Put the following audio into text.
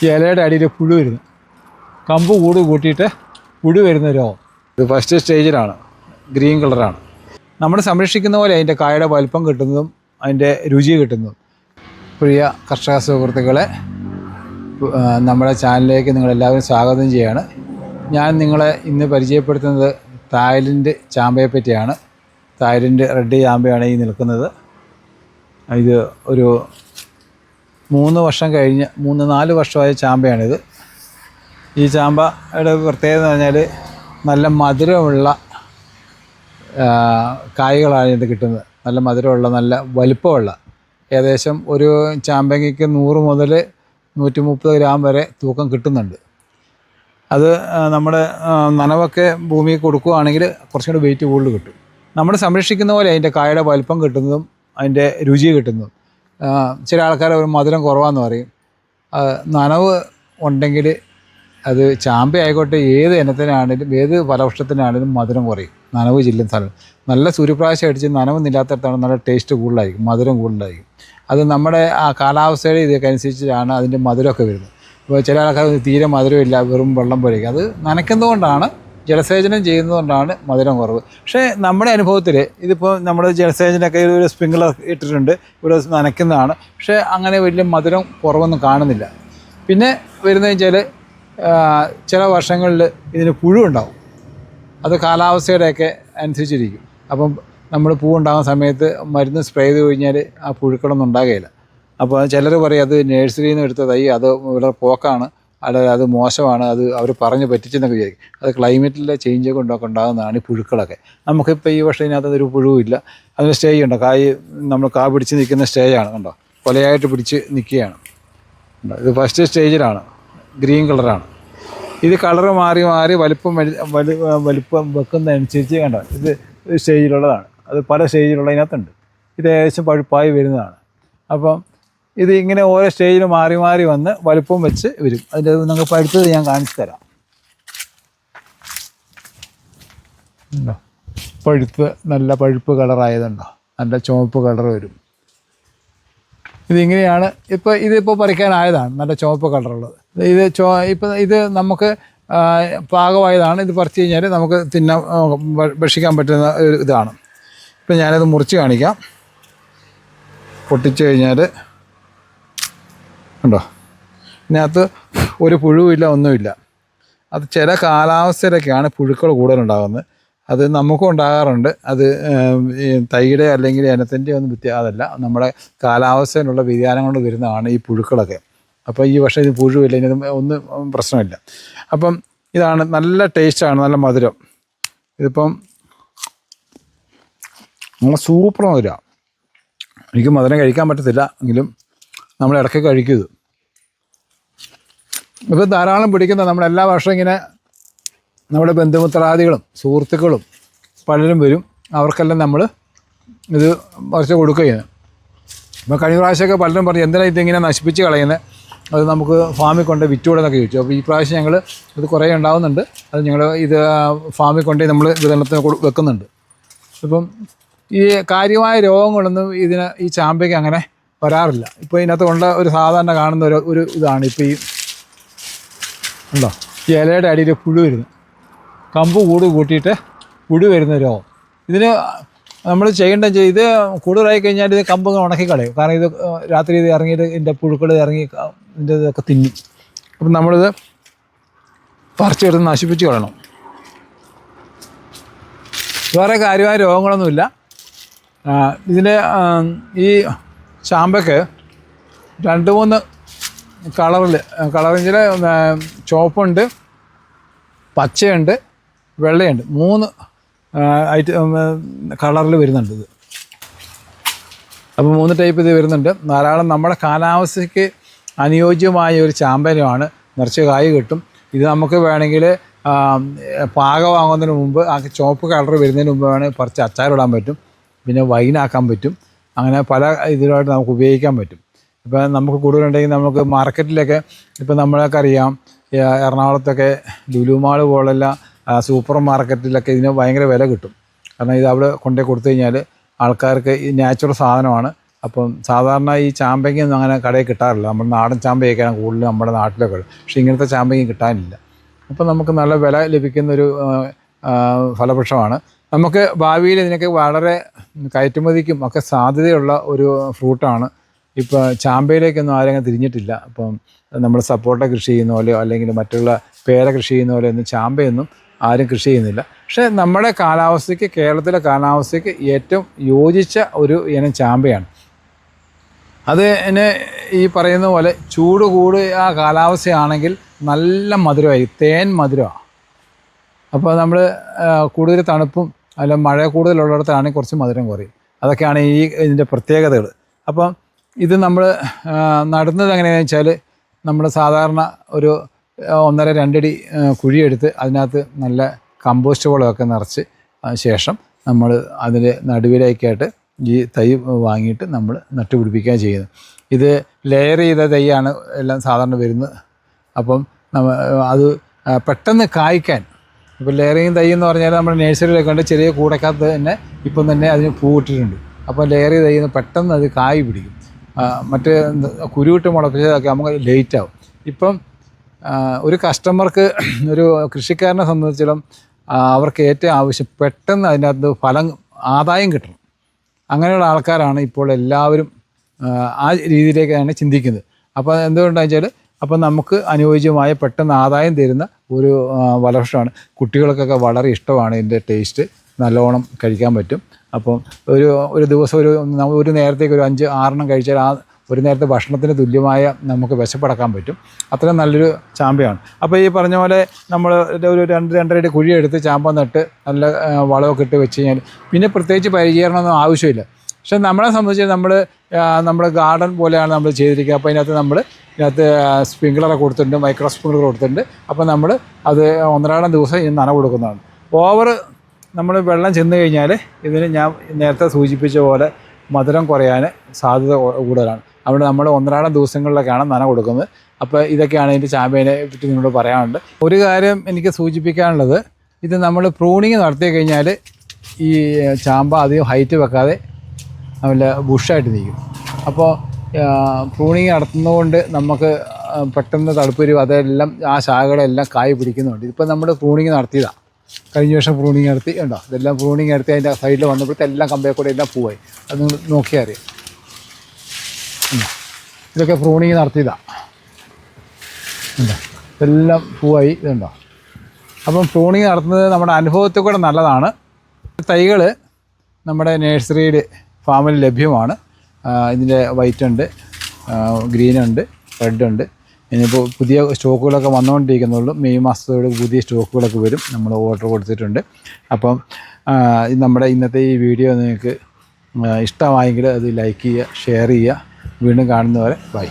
ഈ ഇലയുടെ അടിയിൽ പുഴു വരുന്നു. കമ്പ് കൂട്ടിയിട്ട് പുഴു വരുന്ന രോഗം. ഇത് ഫസ്റ്റ് സ്റ്റേജിലാണ്. ഗ്രീൻ കളറാണ്. നമ്മൾ സംരക്ഷിക്കുന്ന പോലെ അതിൻ്റെ കായയുടെ വലിപ്പം കിട്ടുന്നതും അതിൻ്റെ രുചി കിട്ടുന്നതും. പ്രിയ കർഷക സുഹൃത്തുക്കളെ, നമ്മുടെ ചാനലിലേക്ക് നിങ്ങളെല്ലാവരും സ്വാഗതം ചെയ്യുകയാണ്. ഞാൻ നിങ്ങളെ ഇന്ന് പരിചയപ്പെടുത്തുന്നത് തായ്ലൻഡ് ചാമ്പയെ പറ്റിയാണ്. തായ്ലൻഡ് റെഡ് ചാമ്പയാണ് ഈ നിൽക്കുന്നത്. ഇത് ഒരു 3 വർഷം കഴിഞ്ഞ് 3-4 വർഷമായ ചാമ്പയാണിത്. ഈ ചാമ്പയുടെ പ്രത്യേകത എന്ന് പറഞ്ഞാൽ നല്ല മധുരമുള്ള കായ്കളാണ് ഇത് കിട്ടുന്നത്. നല്ല മധുരമുള്ള, നല്ല വലിപ്പമുള്ള, ഏകദേശം ഒരു ചാമ്പങ്ങയ്ക്ക് 100 മുതൽ 130 ഗ്രാം വരെ തൂക്കം കിട്ടുന്നുണ്ട്. അത് നമ്മുടെ നനവൊക്കെ ഭൂമിയിൽ കൊടുക്കുകയാണെങ്കിൽ കുറച്ചും കൂടി വെയിറ്റ് കൂടുതൽ കിട്ടും. നമ്മൾ സംരക്ഷിക്കുന്ന പോലെ അതിൻ്റെ കായയുടെ വലിപ്പം കിട്ടുന്നതും അതിൻ്റെ രുചി കിട്ടുന്നതും. ചില ആൾക്കാർ ഒരു മധുരം കുറവാന്ന് പറയും. നനവ് ഉണ്ടെങ്കിൽ അത് ചാമ്പ ആയിക്കോട്ടെ, ഏത് ഇനത്തിനാണെങ്കിലും ഏത് ഫലവൃക്ഷത്തിനാണെങ്കിലും മധുരം കുറയും. നനവ് ചെല്ലുന്ന സ്ഥലം നല്ല സൂര്യപ്രകാശം അടിച്ച് നനവൊന്നുമില്ലാത്തടത്താണ് നല്ല ടേസ്റ്റ് കൂടുതലായിരിക്കും, മധുരം കൂടുതലായിരിക്കും. അത് നമ്മുടെ ആ കാലാവസ്ഥയുടെ ഇതൊക്കെ അനുസരിച്ചാണ് അതിൻ്റെ മധുരമൊക്കെ വരുന്നത്. ഇപ്പോൾ ചില ആൾക്കാർ തീരെ മധുരമില്ല, വെറും വെള്ളം പോലെയൊക്കെ. അത് നനയ്ക്കുന്നതുകൊണ്ടാണ്, ജലസേചനം ചെയ്യുന്നതുകൊണ്ടാണ് മധുരം കുറവ്. പക്ഷേ നമ്മുടെ അനുഭവത്തിൽ ഇതിപ്പോൾ നമ്മൾ ജലസേചനമൊക്കെ ഒരു സ്പ്രിങ്ക്ലർ ഇട്ടിട്ടുണ്ട്, ഇവിടെ നനയ്ക്കുന്നതാണ്. പക്ഷേ അങ്ങനെ വലിയ മധുരം കുറവൊന്നും കാണുന്നില്ല. പിന്നെ വരുന്നതെന്ന് വെച്ചാൽ ചില വർഷങ്ങളിൽ ഇതിന് പുഴു ഉണ്ടാവും. അത് കാലാവസ്ഥയുടെയൊക്കെ അനുസരിച്ചിരിക്കും. അപ്പം നമ്മൾ പൂവുണ്ടാകുന്ന സമയത്ത് മരുന്ന് സ്പ്രേ ചെയ്ത് കഴിഞ്ഞാൽ ആ പുഴുക്കളൊന്നും ഉണ്ടാകുകയില്ല. അപ്പോൾ ചിലർ പറയും അത് നഴ്സറിയിൽ നിന്ന് എടുത്ത തൈ, അത് ഇവിടെ പോക്കാണ്, അല്ലെങ്കിൽ അത് മോശമാണ്, അത് അവർ പറഞ്ഞ് പറ്റിച്ചെന്നൊക്കെ വിചാരിക്കും. അത് ക്ലൈമറ്റിലെ ചേഞ്ച് കൊണ്ടൊക്കെ ഉണ്ടാകുന്നതാണ് ഈ പുഴുക്കളൊക്കെ. നമുക്കിപ്പോൾ ഈ വർഷം ഇതിനകത്ത് ഒരു പുഴുവില്ല. അതിന് സ്റ്റേജ് ഉണ്ടോ, നമ്മൾ കാ പിടിച്ച് നിൽക്കുന്ന സ്റ്റേജാണ്. കണ്ടോ, കൊലയായിട്ട് പിടിച്ച് നിൽക്കുകയാണ്. ഇത് ഫസ്റ്റ് സ്റ്റേജിലാണ്. ഗ്രീൻ കളറാണ്. ഇത് കളറ് മാറി വലിപ്പം വെക്കുന്നതനുസരിച്ച് കണ്ടോ, ഇത് സ്റ്റേജിലുള്ളതാണ്. അത് പല സ്റ്റേജിലുള്ളതിനകത്തുണ്ട്. ഇത് ഏകദേശം പഴുപ്പായി വരുന്നതാണ്. അപ്പം ഇത് ഇങ്ങനെ ഓരോ സ്റ്റേജിൽ മാറി വന്ന് വലുപ്പം വെച്ച് വരും. അതിൻ്റെ നിങ്ങൾക്ക് പഴുത്തത് ഞാൻ കാണിച്ചു തരാം. ഉണ്ടോ, പഴുപ്പ് നല്ല പഴുപ്പ് കളറായതുണ്ടോ, നല്ല ചുവപ്പ് കളർ വരും. ഇതിങ്ങനെയാണ്. ഇതിപ്പോൾ പറിക്കാനായതാണ്, നല്ല ചുവപ്പ് കളറുള്ളത്. ഇത് നമുക്ക് പാകമായതാണ്. ഇത് പറിച്ച് കഴിഞ്ഞാൽ നമുക്ക് ഭക്ഷിക്കാൻ പറ്റുന്ന ഒരു ഇതാണ്. ഇപ്പം ഞാനത് മുറിച്ച് കാണിക്കാം. പൊട്ടിച്ച് കഴിഞ്ഞാൽ ഉണ്ടോ, ഇതിനകത്ത് ഒരു പുഴുവില്ല, ഒന്നുമില്ല. അത് ചില കാലാവസ്ഥയിലൊക്കെയാണ് പുഴുക്കൾ കൂടുതലുണ്ടാകുന്നത്. അത് നമുക്കും ഉണ്ടാകാറുണ്ട്. അത് തൈയുടെ അല്ലെങ്കിൽ ഇനത്തിൻ്റെ ഒന്നും അതല്ല, നമ്മുടെ കാലാവസ്ഥയിലുള്ള വ്യതിയാനം കൊണ്ട് വരുന്നതാണ് ഈ പുഴുക്കളൊക്കെ. അപ്പോൾ ഈ വർഷം ഇത് പുഴുവില്ല, ഇനി ഒന്നും പ്രശ്നമില്ല. അപ്പം ഇതാണ്, നല്ല ടേസ്റ്റാണ്, നല്ല മധുരം. ഇതിപ്പം നമ്മൾ സൂപ്പർ മധുര. എനിക്ക് മധുരം കഴിക്കാൻ പറ്റത്തില്ല, എങ്കിലും നമ്മൾ ഇടയ്ക്ക് കഴിക്കും. ഇപ്പം ധാരാളം പിടിക്കുന്ന നമ്മളെല്ലാ വർഷവും ഇങ്ങനെ നമ്മുടെ ബന്ധുമിത്രാദികളും സുഹൃത്തുക്കളും പലരും വരും. അവർക്കെല്ലാം നമ്മൾ ഇത് കുറച്ച് കൊടുക്കുകയാണ്. അപ്പോൾ കഴിഞ്ഞ പ്രാവശ്യമൊക്കെ പലരും പറഞ്ഞു എന്തിനാ ഇതിങ്ങനെ നശിപ്പിച്ച് കളയുന്നത്, അത് നമുക്ക് ഫാമിൽ കൊണ്ട് വിറ്റുകൂടെന്നൊക്കെ ചോദിച്ചു. അപ്പോൾ ഈ പ്രാവശ്യം ഞങ്ങൾ ഇത് കുറേ ഉണ്ടാകുന്നുണ്ട്. അത് ഞങ്ങൾ ഇത് ഫാമിൽ കൊണ്ട് നമ്മൾ വിതരണത്തിന് വെക്കുന്നുണ്ട്. ഇപ്പം ഈ കാര്യമായ രോഗങ്ങളൊന്നും ഈ ചാമ്പയ്ക്ക് അങ്ങനെ വരാറില്ല. ഇപ്പോൾ ഇതിനകത്ത് കൊണ്ട് ഒരു സാധാരണ കാണുന്ന ഒരു ഇതാണ്. ഇപ്പോൾ ഈ ഉണ്ടോ, ഈ ഇലയുടെ അടിയിൽ പുഴു വരുന്നു. കമ്പ് കൂട്ടിയിട്ട് പുഴു വരുന്ന രോഗം. ഇതിന് നമ്മൾ ചെയ്യേണ്ടത് ഇത് കൂടുതലായി കഴിഞ്ഞാൽ ഇത് കമ്പ് ഉണക്കി കളയും. കാരണം ഇത് രാത്രി ഇത് ഇറങ്ങിയിട്ട് ഇതിൻ്റെ പുഴുക്കൾ ഇറങ്ങി ഇതിൻ്റെ ഇതൊക്കെ തിന്നും. അപ്പം നമ്മളിത് പറിച്ചെടുത്ത് നശിപ്പിച്ച് കളയണം. വേറെ കാര്യമായ രോഗങ്ങളൊന്നുമില്ല. ഇതിൻ്റെ ഈ ചാമ്പയ്ക്ക് 2-3 കളറിൽ ചുവപ്പുണ്ട്, പച്ചയുണ്ട്, വെള്ളയുണ്ട്. 3 കളറിൽ വരുന്നുണ്ട് ഇത്. അപ്പോൾ 3 ടൈപ്പ് ഇത് വരുന്നുണ്ട്. ധാരാളം നമ്മുടെ കാലാവസ്ഥയ്ക്ക് അനുയോജ്യമായ ഒരു ചാമ്പനമാണ്. നിറച്ച് കായ് കിട്ടും. ഇത് നമുക്ക് വേണമെങ്കിൽ പാകമാകുന്നതിന് മുമ്പ്, ആ ചുവപ്പ് കളർ വരുന്നതിന് മുമ്പ് വേണമെങ്കിൽ പറിച്ച് അച്ചാറിടാൻ പറ്റും. പിന്നെ വൈനാക്കാൻ പറ്റും. അങ്ങനെ പല ഇതിലായിട്ട് നമുക്ക് ഉപയോഗിക്കാൻ പറ്റും. ഇപ്പം നമുക്ക് കൂടുതലുണ്ടെങ്കിൽ നമുക്ക് മാർക്കറ്റിലൊക്കെ, ഇപ്പം നമ്മളൊക്കെ അറിയാം, എറണാകുളത്തൊക്കെ ലുലു മാൾ പോലുള്ള സൂപ്പർ മാർക്കറ്റിലൊക്കെ ഇതിന് ഭയങ്കര വില കിട്ടും. കാരണം ഇത് അവിടെ കൊണ്ടുപോയി കൊടുത്തു കഴിഞ്ഞാൽ ആൾക്കാർക്ക് ഈ നാച്ചുറൽ സാധനമാണ്, അപ്പം സാധാരണ ഈ ചാമ്പങ്ങയൊന്നും അങ്ങനെ കടയിൽ കിട്ടാറില്ല. നമ്മൾ നാടൻ ചാമ്പയൊക്കെയാണ് കൂടുതൽ നമ്മുടെ നാട്ടിലൊക്കെ ഉള്ളത്. പക്ഷേ ഇങ്ങനത്തെ ചാമ്പങ്ങ കിട്ടാനില്ല. അപ്പം നമുക്ക് നല്ല വില ലഭിക്കുന്നൊരു ഫലവൃക്ഷമാണ്. നമുക്ക് ഭാവിയിൽ ഇതിനൊക്കെ വളരെ കയറ്റുമതിക്കും ഒക്കെ സാധ്യതയുള്ള ഒരു ഫ്രൂട്ടാണ്. ഇപ്പോൾ ചാമ്പയിലേക്കൊന്നും ആരെങ്കിലും തിരിഞ്ഞിട്ടില്ല. അപ്പം നമ്മൾ സപ്പോട്ട കൃഷി ചെയ്യുന്ന പോലെയോ അല്ലെങ്കിൽ മറ്റുള്ള പേര കൃഷി ചെയ്യുന്ന പോലെ ഒന്നും ചാമ്പയൊന്നും ആരും കൃഷി ചെയ്യുന്നില്ല. പക്ഷേ നമ്മുടെ കാലാവസ്ഥയ്ക്ക്, കേരളത്തിലെ കാലാവസ്ഥയ്ക്ക് ഏറ്റവും യോജിച്ച ഒരു ഇനം ചാമ്പയാണ്. അതിന് ഈ പറയുന്ന പോലെ ചൂട് ആ കാലാവസ്ഥയാണെങ്കിൽ നല്ല മധുരമായി, തേൻ മധുരമാണ്. അപ്പോൾ നമ്മൾ കൂടുതൽ തണുപ്പും അല്ല മഴ കൂടുതലുള്ളിടത്താണെങ്കിൽ കുറച്ച് മധുരം കുറയും. അതൊക്കെയാണ് ഇതിൻ്റെ പ്രത്യേകതകൾ. അപ്പം ഇത് നമ്മൾ നടുന്നത് എങ്ങനെയാണെന്ന് വെച്ചാൽ, നമ്മൾ സാധാരണ ഒരു 1.5-2 അടി കുഴിയെടുത്ത് അതിനകത്ത് നല്ല കമ്പോസ്റ്റ് വളമൊക്കെ നിറച്ച് ശേഷം നമ്മൾ അതിൻ്റെ നടുവിലേക്കായിട്ട് ഈ തൈ വാങ്ങിയിട്ട് നമ്മൾ നട്ടുപിടിപ്പിക്കുക ചെയ്യുന്നത്. ഇത് ലെയർ ചെയ്ത തൈയാണ് എല്ലാം സാധാരണ വരുന്നത്. അപ്പം അത് പെട്ടെന്ന് കായ്ക്കാൻ, ഇപ്പോൾ ലെയറിങ് തൈ എന്ന് പറഞ്ഞാൽ നമ്മുടെ നേഴ്സറിയിലൊക്കെ ഉണ്ട്, ചെറിയ കൂടക്കകത്ത് തന്നെ ഇപ്പം തന്നെ അതിന് പൂവിട്ടിട്ടുണ്ട്. അപ്പോൾ ലെയർ ചെയ്ത് കഴിയുന്ന പെട്ടെന്ന് അത് കായ് പിടിക്കും. മറ്റ് കുരുവിട്ട് മുളപ്പിച്ചതൊക്കെ നമുക്ക് ലേറ്റാവും. ഇപ്പം ഒരു കസ്റ്റമർക്ക്, ഒരു കൃഷിക്കാരനെ സംബന്ധിച്ചിടത്തോളം അവർക്ക് ഏറ്റവും ആവശ്യം പെട്ടെന്ന് അതിനകത്ത് ആദായം കിട്ടണം. അങ്ങനെയുള്ള ആൾക്കാരാണ് ഇപ്പോൾ എല്ലാവരും ആ രീതിയിലേക്കാണ് ചിന്തിക്കുന്നത്. അപ്പോൾ എന്തുകൊണ്ടാണെന്ന് വെച്ചാൽ, അപ്പം നമുക്ക് അനുയോജ്യമായ പെട്ടെന്ന് ആദായം തരുന്ന ഒരു ഫലവൃക്ഷമാണ്. കുട്ടികൾക്കൊക്കെ വളരെ ഇഷ്ടമാണ് ഇതിൻ്റെ ടേസ്റ്റ്, നല്ലോണം കഴിക്കാൻ പറ്റും. അപ്പം ഒരു ദിവസം ഒരു നേരത്തേക്ക് ഒരു 5-6 കഴിച്ചാൽ ആ ഒരു നേരത്തെ ഭക്ഷണത്തിന് തുല്യമായ നമുക്ക് വിശപ്പടക്കാൻ പറ്റും. അത്രയും നല്ലൊരു ചാമ്പയാണ്. അപ്പോൾ ഈ പറഞ്ഞ പോലെ നമ്മൾ ഒരു 2-2.5 അടി കുഴിയെടുത്ത് ചാമ്പ നട്ട് നല്ല വളമൊക്കെ ഇട്ട് വെച്ച് കഴിഞ്ഞാൽ പിന്നെ പ്രത്യേകിച്ച് പരിചരണമൊന്നും ആവശ്യമില്ല. പക്ഷെ നമ്മളെ സംബന്ധിച്ച് നമ്മുടെ ഗാർഡൻ പോലെയാണ് നമ്മൾ ചെയ്തിരിക്കുക. അപ്പോൾ ഇതിനകത്ത് സ്പ്രിങ്ക്ലറൊക്കെ കൊടുത്തിട്ടുണ്ട്, മൈക്രോ സ്പ്രിങ്ക്ലർ കൊടുത്തിട്ടുണ്ട്. അപ്പോൾ നമ്മൾ അത് 1-2 ദിവസം നനവ് കൊടുക്കുന്നതാണ്. നമ്മൾ വെള്ളം ചെന്ന് കഴിഞ്ഞാൽ ഇതിന് ഞാൻ നേരത്തെ സൂചിപ്പിച്ച പോലെ മധുരം കുറയാൻ സാധ്യത കൂടുതലാണ്. അവിടെ നമ്മൾ 1-2 ദിവസങ്ങളിലൊക്കെയാണ് നന കൊടുക്കുന്നത്. അപ്പോൾ ഇതൊക്കെയാണ് ഇതിൻ്റെ ചാമ്പയിനെ പറ്റി നിങ്ങളോട് പറയാനുണ്ട്. ഒരു കാര്യം എനിക്ക് സൂചിപ്പിക്കാനുള്ളത്, ഇത് നമ്മൾ പ്രൂണിങ് നടത്തി കഴിഞ്ഞാൽ ഈ ചാമ്പ അധികം ഹൈറ്റ് വെക്കാതെ നല്ല ബുഷായിട്ട് നിൽക്കും. അപ്പോൾ പ്രൂണിങ് നടത്തുന്നതുകൊണ്ട് നമുക്ക് പെട്ടെന്ന് തടുപ്പ് വരും. അതെല്ലാം ആ ശാഖകളെല്ലാം കായ് പിടിക്കുന്നുണ്ട്. ഇതിപ്പോൾ നമ്മൾ പ്രൂണിങ് നടത്തിയതാണ്. കഴിഞ്ഞ വർഷം പ്രൂണിങ് നടത്തി ഉണ്ടോ, ഇതെല്ലാം പ്രൂണിങ് നടത്തി അതിൻ്റെ സൈഡിൽ വന്നപ്പോഴത്തെ എല്ലാം കമ്പയെ കൂടെ എല്ലാം പൂവായി. അത് നിങ്ങൾ നോക്കിയാൽ അറിയാം. ഇതൊക്കെ പ്രൂണിങ് നടത്തിയതാണ്. ഉണ്ടോ, ഇതെല്ലാം പൂവായി. ഇതുണ്ടോ. അപ്പം പ്രൂണിങ് നടത്തുന്നത് നമ്മുടെ അനുഭവത്തിൽ കൂടെ നല്ലതാണ്. തൈകൾ നമ്മുടെ നഴ്സറിയിൽ ഫാമിൽ ലഭ്യമാണ്. ഇതിൻ്റെ വൈറ്റ് ഉണ്ട്, ഗ്രീനുണ്ട്, റെഡുണ്ട്. ഇനിയിപ്പോൾ പുതിയ സ്റ്റോക്കുകളൊക്കെ വന്നുകൊണ്ടിരിക്കുന്നുള്ളൂ. മെയ് മാസത്തോട് പുതിയ സ്റ്റോക്കുകളൊക്കെ വരും. നമ്മൾ ഓർഡർ കൊടുത്തിട്ടുണ്ട്. അപ്പം നമ്മുടെ ഇന്നത്തെ ഈ വീഡിയോ നിങ്ങൾക്ക് ഇഷ്ടമായെങ്കിൽ അത് ലൈക്ക് ചെയ്യുക, ഷെയർ ചെയ്യുക. വീണ്ടും കാണുന്നവരെ ബൈ.